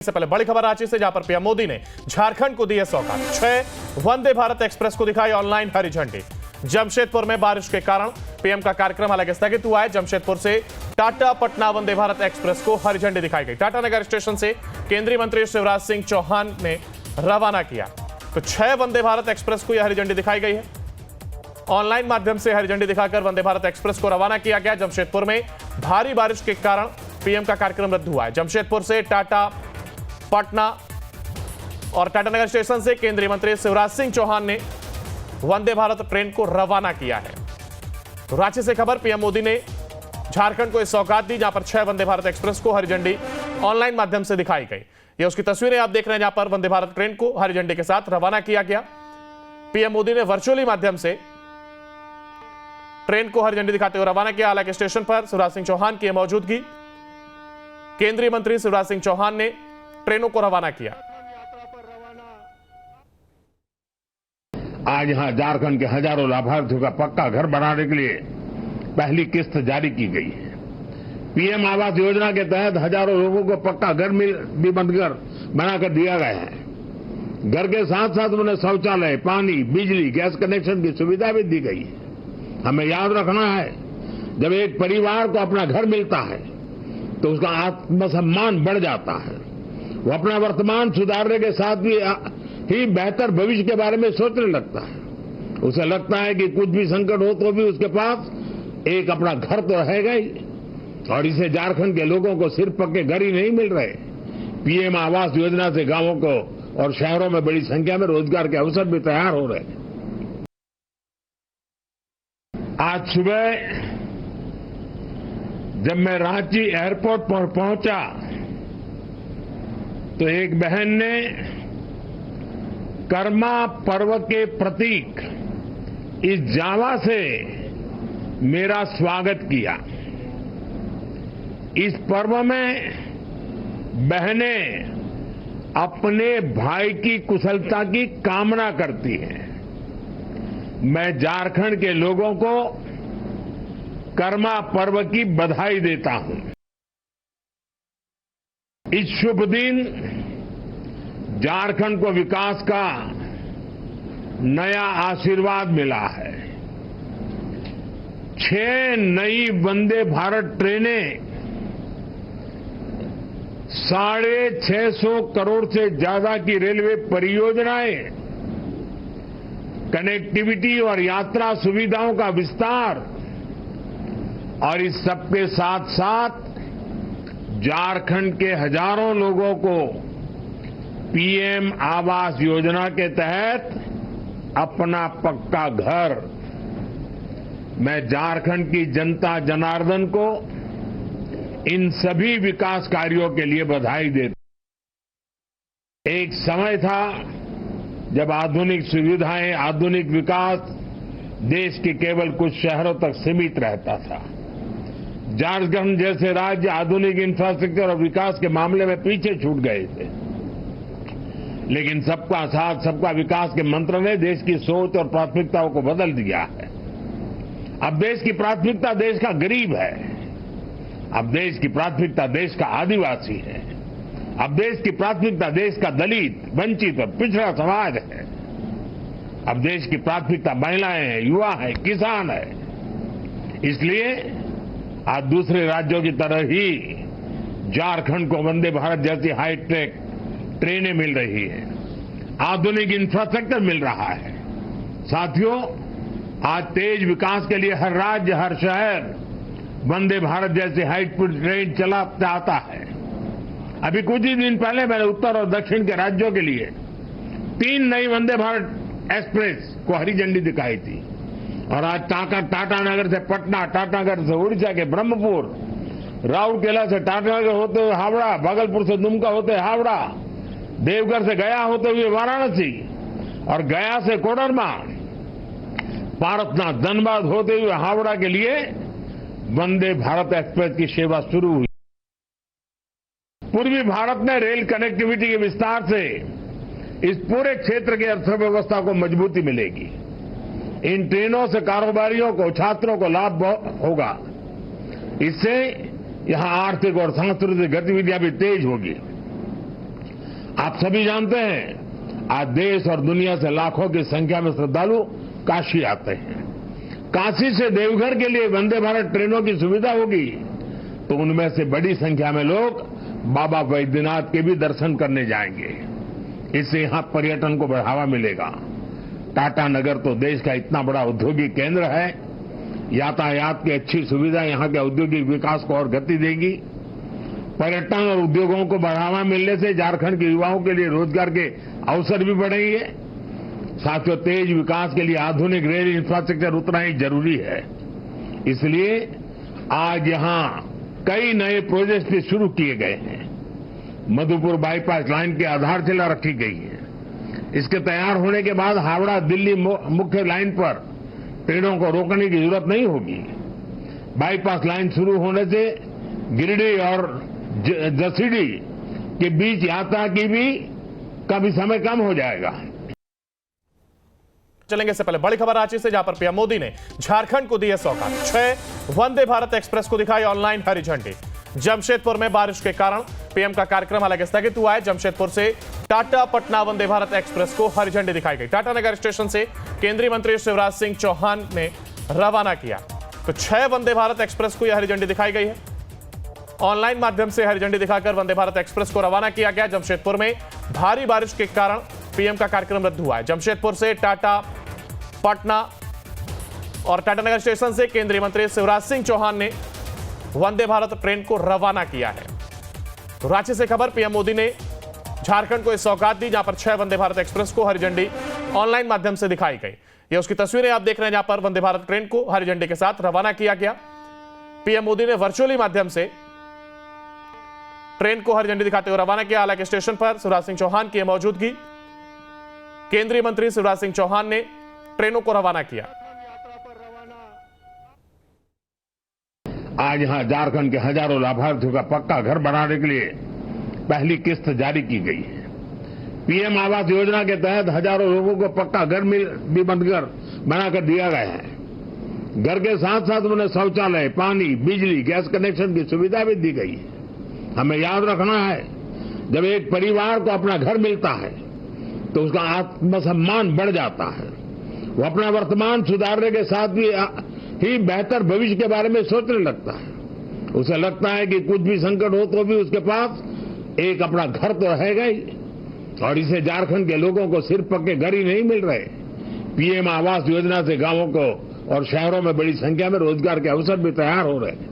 से पहले बड़ी खबर रांची से, जहां पर पीएम मोदी ने झारखंड को दी है सौगात। 6 वंदे भारत एक्सप्रेस को दिखाई ऑनलाइन हरी झंडी। जमशेदपुर में बारिश के कारण पीएम का कार्यक्रम हालांकि स्थगित हुआ है। जमशेदपुर से टाटा पटना वंदे भारत एक्सप्रेस को हरी झंडी दिखाई गई। टाटानगर स्टेशन से केंद्रीय मंत्री शिवराज सिंह चौहान ने रवाना किया। तो 6 वंदे भारत एक्सप्रेस को यह हरी झंडी दिखाई गई है। ऑनलाइन माध्यम से हरी झंडी दिखाकर वंदे भारत एक्सप्रेस को रवाना किया गया। जमशेदपुर में भारी बारिश के कारण पीएम का कार्यक्रम रद्द हुआ है। जमशेदपुर से टाटा पटना और टाटानगर स्टेशन से केंद्रीय मंत्री शिवराज सिंह चौहान ने वंदे भारत ट्रेन को रवाना किया है। तो रांची से खबर, पीएम मोदी ने झारखंड को इस सौगात दी, जहां पर 6 वंदे भारत एक्सप्रेस को हरी झंडी ऑनलाइन माध्यम से दिखाई गई। ये उसकी तस्वीरें आप देख रहे हैं, जहां पर वंदे भारत ट्रेन को हरी झंडी के साथ रवाना किया गया। पीएम मोदी ने वर्चुअली माध्यम से ट्रेन को हरी झंडी दिखाते हुए रवाना किया। हालांकि स्टेशन पर शिवराज सिंह चौहान की मौजूदगी, केंद्रीय मंत्री शिवराज सिंह चौहान ने ट्रेनों को रवाना किया। आज यहां झारखंड के हजारों लाभार्थियों का पक्का घर बनाने के लिए पहली किस्त जारी की गई है। पीएम आवास योजना के तहत हजारों लोगों को पक्का घर भी बनाकर दिया गया है। घर के साथ साथ उन्हें शौचालय, पानी, बिजली, गैस कनेक्शन की सुविधा भी दी गई है। हमें याद रखना है, जब एक परिवार को अपना घर मिलता है तो उसका आत्मसम्मान बढ़ जाता है। वो अपना वर्तमान सुधारने के साथ ही बेहतर भविष्य के बारे में सोचने लगता है। उसे लगता है कि कुछ भी संकट हो तो भी उसके पास एक अपना घर तो रहेगा ही। और इसे झारखंड के लोगों को सिर्फ पक्के घर ही नहीं मिल रहे, पीएम आवास योजना से गांवों को और शहरों में बड़ी संख्या में रोजगार के अवसर भी तैयार हो रहे हैं। आज सुबह जब मैं रांची एयरपोर्ट पर पहुंचा तो एक बहन ने कर्मा पर्व के प्रतीक इस जावा से मेरा स्वागत किया। इस पर्व में बहनें अपने भाई की कुशलता की कामना करती हैं। मैं झारखंड के लोगों को कर्मा पर्व की बधाई देता हूं। इस शुभ दिन झारखंड को विकास का नया आशीर्वाद मिला है। 6 नई वंदे भारत ट्रेनें 650 करोड़ से ज्यादा की रेलवे परियोजनाएं, कनेक्टिविटी और यात्रा सुविधाओं का विस्तार, और इस सबके साथ साथ झारखंड के हजारों लोगों को पीएम आवास योजना के तहत अपना पक्का घर। मैं झारखंड की जनता जनार्दन को इन सभी विकास कार्यों के लिए बधाई देता हूं। एक समय था जब आधुनिक सुविधाएं, आधुनिक विकास देश के केवल कुछ शहरों तक सीमित रहता था। झारखंड जैसे राज्य आधुनिक इंफ्रास्ट्रक्चर और विकास के मामले में पीछे छूट गए थे, लेकिन सबका साथ सबका विकास के मंत्र ने देश की सोच और प्राथमिकताओं को बदल दिया है। अब देश की प्राथमिकता देश का गरीब है। अब देश की प्राथमिकता देश का आदिवासी है। अब देश की प्राथमिकता देश का दलित, वंचित और पिछड़ा समाज है। अब देश की प्राथमिकता महिलाएं हैं, युवा है, किसान है। इसलिए आज दूसरे राज्यों की तरह ही झारखंड को वंदे भारत जैसी हाईटेक ट्रेनें मिल रही है, आधुनिक इंफ्रास्ट्रक्चर मिल रहा है। साथियों, आज तेज विकास के लिए हर राज्य, हर शहर वंदे भारत जैसी हाईटेक ट्रेन चला चाहता है। अभी कुछ ही दिन पहले मैंने उत्तर और दक्षिण के राज्यों के लिए 3 नई वंदे भारत एक्सप्रेस को हरी झंडी दिखाई थी। और आज टाटानगर से पटना, टाटानगर से उड़ीसा के ब्रह्मपुर, राउरकेला से टाटानगर होते हुए हावड़ा, भागलपुर से दुमका होते हुए हावड़ा, देवघर से गया होते हुए वाराणसी और गया से कोडरमा, पारसनाथ, धनबाद होते हुए हावड़ा के लिए वंदे भारत एक्सप्रेस की सेवा शुरू हुई। पूर्वी भारत में रेल कनेक्टिविटी के विस्तार से इस पूरे क्षेत्र की अर्थव्यवस्था को मजबूती मिलेगी। इन ट्रेनों से कारोबारियों को, छात्रों को लाभ होगा। इससे यहां आर्थिक और सांस्कृतिक गतिविधियां भी तेज होगी। आप सभी जानते हैं आज देश और दुनिया से लाखों की संख्या में श्रद्धालु काशी आते हैं। काशी से देवघर के लिए वंदे भारत ट्रेनों की सुविधा होगी तो उनमें से बड़ी संख्या में लोग बाबा वैद्यनाथ के भी दर्शन करने जाएंगे। इससे यहां पर्यटन को बढ़ावा मिलेगा। टाटा नगर तो देश का इतना बड़ा औद्योगिक केंद्र है। यातायात की अच्छी सुविधा यहां के औद्योगिक विकास को और गति देगी। पर्यटन और उद्योगों को बढ़ावा मिलने से झारखंड के युवाओं के लिए रोजगार के अवसर भी बढ़ेंगे। साथियों, तेज विकास के लिए आधुनिक रेल इंफ्रास्ट्रक्चर उतना ही जरूरी है। इसलिए आज यहां कई नए प्रोजेक्ट भी शुरू किए गए हैं। मधुपुर बाईपास लाइन की आधारशिला रखी गई है। इसके तैयार होने के बाद हावड़ा दिल्ली मुख्य लाइन पर ट्रेनों को रोकने की जरूरत नहीं होगी। बाईपास लाइन शुरू होने से गिरिडीह और जसीडीह के बीच यात्रा का भी समय कम हो जाएगा। चलेंगे इससे पहले बड़ी खबर रांची से, जहां पर पीएम मोदी ने झारखंड को दी है सौगात। 6 वंदे भारत एक्सप्रेस को दिखाई ऑनलाइन हरी झंडी। जमशेदपुर में बारिश के कारण पीएम का कार्यक्रम हालांकि स्थगित हुआ है। जमशेदपुर से टाटा पटना वंदे भारत एक्सप्रेस को हरी झंडी दिखाई गई। टाटा नगर स्टेशन से केंद्रीय मंत्री शिवराज सिंह चौहान ने रवाना किया। तो 6 वंदे भारत एक्सप्रेस को यह हरी झंडी दिखाई गई है। ऑनलाइन माध्यम से हरी झंडी दिखाकर वंदे भारत एक्सप्रेस को रवाना किया गया। जमशेदपुर में भारी बारिश के कारण पीएम का कार्यक्रम रद्द हुआ है। जमशेदपुर से टाटा पटना और टाटा नगर स्टेशन से केंद्रीय मंत्री शिवराज सिंह चौहान ने वंदे भारत ट्रेन को रवाना किया है। तो रांची से खबर, पीएम मोदी ने झारखंड को इस सौगात दी, जहां पर 6 वंदे भारत एक्सप्रेस को हरी झंडी ऑनलाइन माध्यम से दिखाई गई। ये उसकी तस्वीरें आप देख रहे हैं, जहां पर वंदे भारत ट्रेन को हरी झंडी के साथ रवाना किया गया। पीएम मोदी ने वर्चुअली माध्यम से ट्रेन को हरी झंडी दिखाते हुए रवाना किया। हालांकि स्टेशन पर शिवराज सिंह चौहान की मौजूदगी, केंद्रीय मंत्री शिवराज सिंह चौहान ने ट्रेनों को रवाना किया। आज यहां झारखंड के हजारों लाभार्थियों का पक्का घर बनाने के लिए पहली किस्त जारी की गई है। पीएम आवास योजना के तहत हजारों लोगों को पक्का घर भी बनाकर दिया गया है। घर के साथ साथ उन्हें शौचालय, पानी, बिजली, गैस कनेक्शन की सुविधा भी दी गई है। हमें याद रखना है, जब एक परिवार को अपना घर मिलता है तो उसका आत्मसम्मान बढ़ जाता है। वो अपना वर्तमान सुधारने के साथ ही बेहतर भविष्य के बारे में सोचने लगता है। उसे लगता है कि कुछ भी संकट हो तो भी उसके पास एक अपना घर तो रहेगा ही। और इसे झारखंड के लोगों को सिर्फ पक्के घर ही नहीं मिल रहे, पीएम आवास योजना से गांवों को और शहरों में बड़ी संख्या में रोजगार के अवसर भी तैयार हो रहे हैं।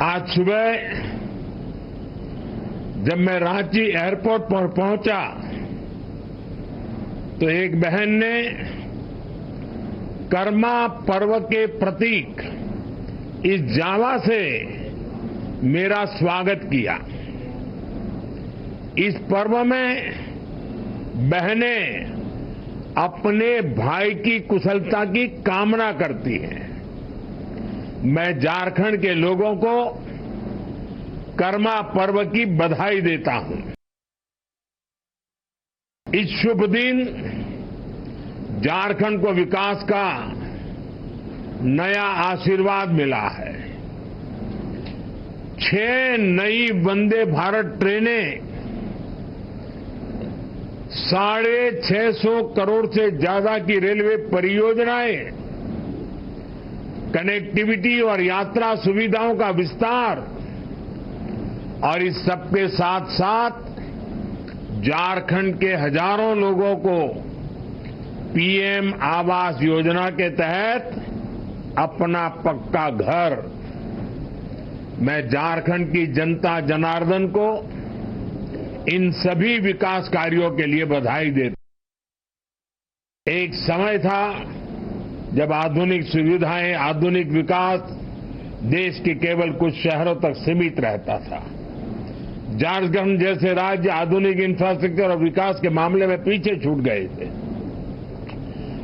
आज सुबह जब मैं रांची एयरपोर्ट पर पहुंचा तो एक बहन ने कर्मा पर्व के प्रतीक इस जावा से मेरा स्वागत किया। इस पर्व में बहनें अपने भाई की कुशलता की कामना करती हैं। मैं झारखंड के लोगों को कर्मा पर्व की बधाई देता हूं। इस शुभ दिन झारखंड को विकास का नया आशीर्वाद मिला है। 6 नई वंदे भारत ट्रेनें 650 करोड़ से ज्यादा की रेलवे परियोजनाएं, कनेक्टिविटी और यात्रा सुविधाओं का विस्तार और इस सबके साथ साथ झारखंड के हजारों लोगों को पीएम आवास योजना के तहत अपना पक्का घर। मैं झारखंड की जनता जनार्दन को इन सभी विकास कार्यों के लिए बधाई देता हूं। एक समय था जब आधुनिक सुविधाएं, आधुनिक विकास देश के केवल कुछ शहरों तक सीमित रहता था। झारखंड जैसे राज्य आधुनिक इंफ्रास्ट्रक्चर और विकास के मामले में पीछे छूट गए थे,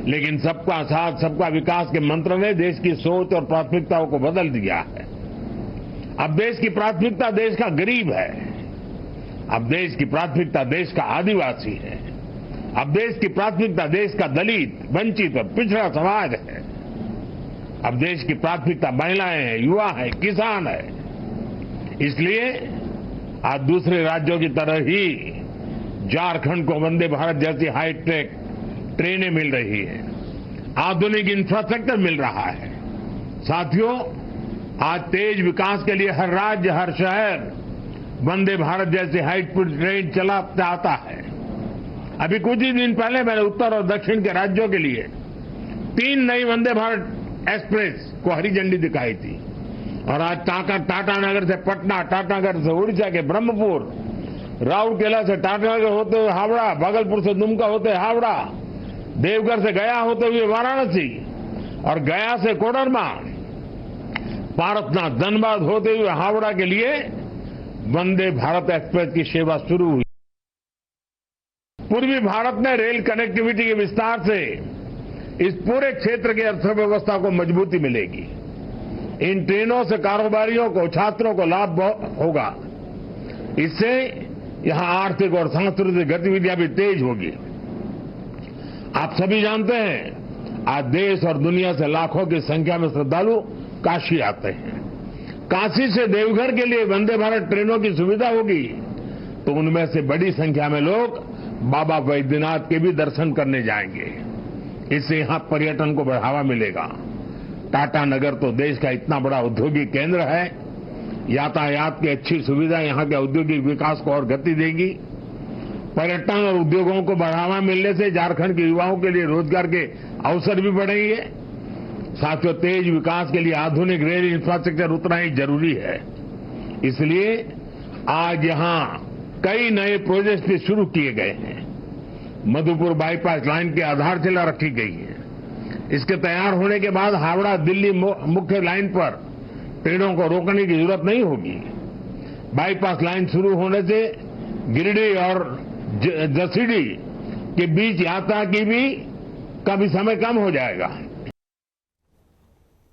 लेकिन सबका साथ सबका विकास के मंत्र ने देश की सोच और प्राथमिकताओं को बदल दिया है। अब देश की प्राथमिकता देश का गरीब है। अब देश की प्राथमिकता देश का आदिवासी है। अब देश की प्राथमिकता देश का दलित, वंचित और पिछड़ा समाज है। अब देश की प्राथमिकता महिलाएं हैं, युवा है, किसान है। इसलिए आज दूसरे राज्यों की तरह ही झारखंड को वंदे भारत जैसी हाईटेक ट्रेनें मिल रही है, आधुनिक इंफ्रास्ट्रक्चर मिल रहा है। साथियों, आज तेज विकास के लिए हर राज्य, हर शहर वंदे भारत जैसी हाईस्पीड ट्रेन चला चाहता है। अभी कुछ ही दिन पहले मैंने उत्तर और दक्षिण के राज्यों के लिए 3 नई वंदे भारत एक्सप्रेस को हरी झंडी दिखाई थी। और आज टाटानगर से पटना, टाटानगर से उड़ीसा के ब्रह्मपुर, राउरकेला से टाटानगर होते हुए हावड़ा, भागलपुर से दुमका होते हुए हावड़ा, देवघर से गया होते हुए वाराणसी और गया से कोडरमा, पारसनाथ, धनबाद होते हुए हावड़ा के लिए वंदे भारत एक्सप्रेस की सेवा शुरू हुई। पूर्वी भारत में रेल कनेक्टिविटी के विस्तार से इस पूरे क्षेत्र की अर्थव्यवस्था को मजबूती मिलेगी। इन ट्रेनों से कारोबारियों को, छात्रों को लाभ होगा। इससे यहां आर्थिक और सांस्कृतिक गतिविधियां भी तेज होगी। आप सभी जानते हैं, आज देश और दुनिया से लाखों की संख्या में श्रद्धालु काशी आते हैं। काशी से देवघर के लिए वंदे भारत ट्रेनों की सुविधा होगी तो उनमें से बड़ी संख्या में लोग बाबा वैद्यनाथ के भी दर्शन करने जाएंगे। इससे यहां पर्यटन को बढ़ावा मिलेगा। टाटानगर तो देश का इतना बड़ा औद्योगिक केंद्र है, यातायात की अच्छी सुविधा यहां के औद्योगिक विकास को और गति देगी। पर्यटन और उद्योगों को बढ़ावा मिलने से झारखंड के युवाओं के लिए रोजगार के अवसर भी बढ़ेंगे। साथियों, तेज विकास के लिए आधुनिक रेल इंफ्रास्ट्रक्चर उतना ही जरूरी है। इसलिए आज यहां कई नए प्रोजेक्ट भी शुरू किए गए हैं। मधुपुर बाईपास लाइन की आधारशिला रखी गई है। इसके तैयार होने के बाद हावड़ा दिल्ली मुख्य लाइन पर ट्रेनों को रोकने की जरूरत नहीं होगी। बाईपास लाइन शुरू होने से गिरिडीह और जसीडीह के बीच यात्रा की भी काफी समय कम हो जाएगा।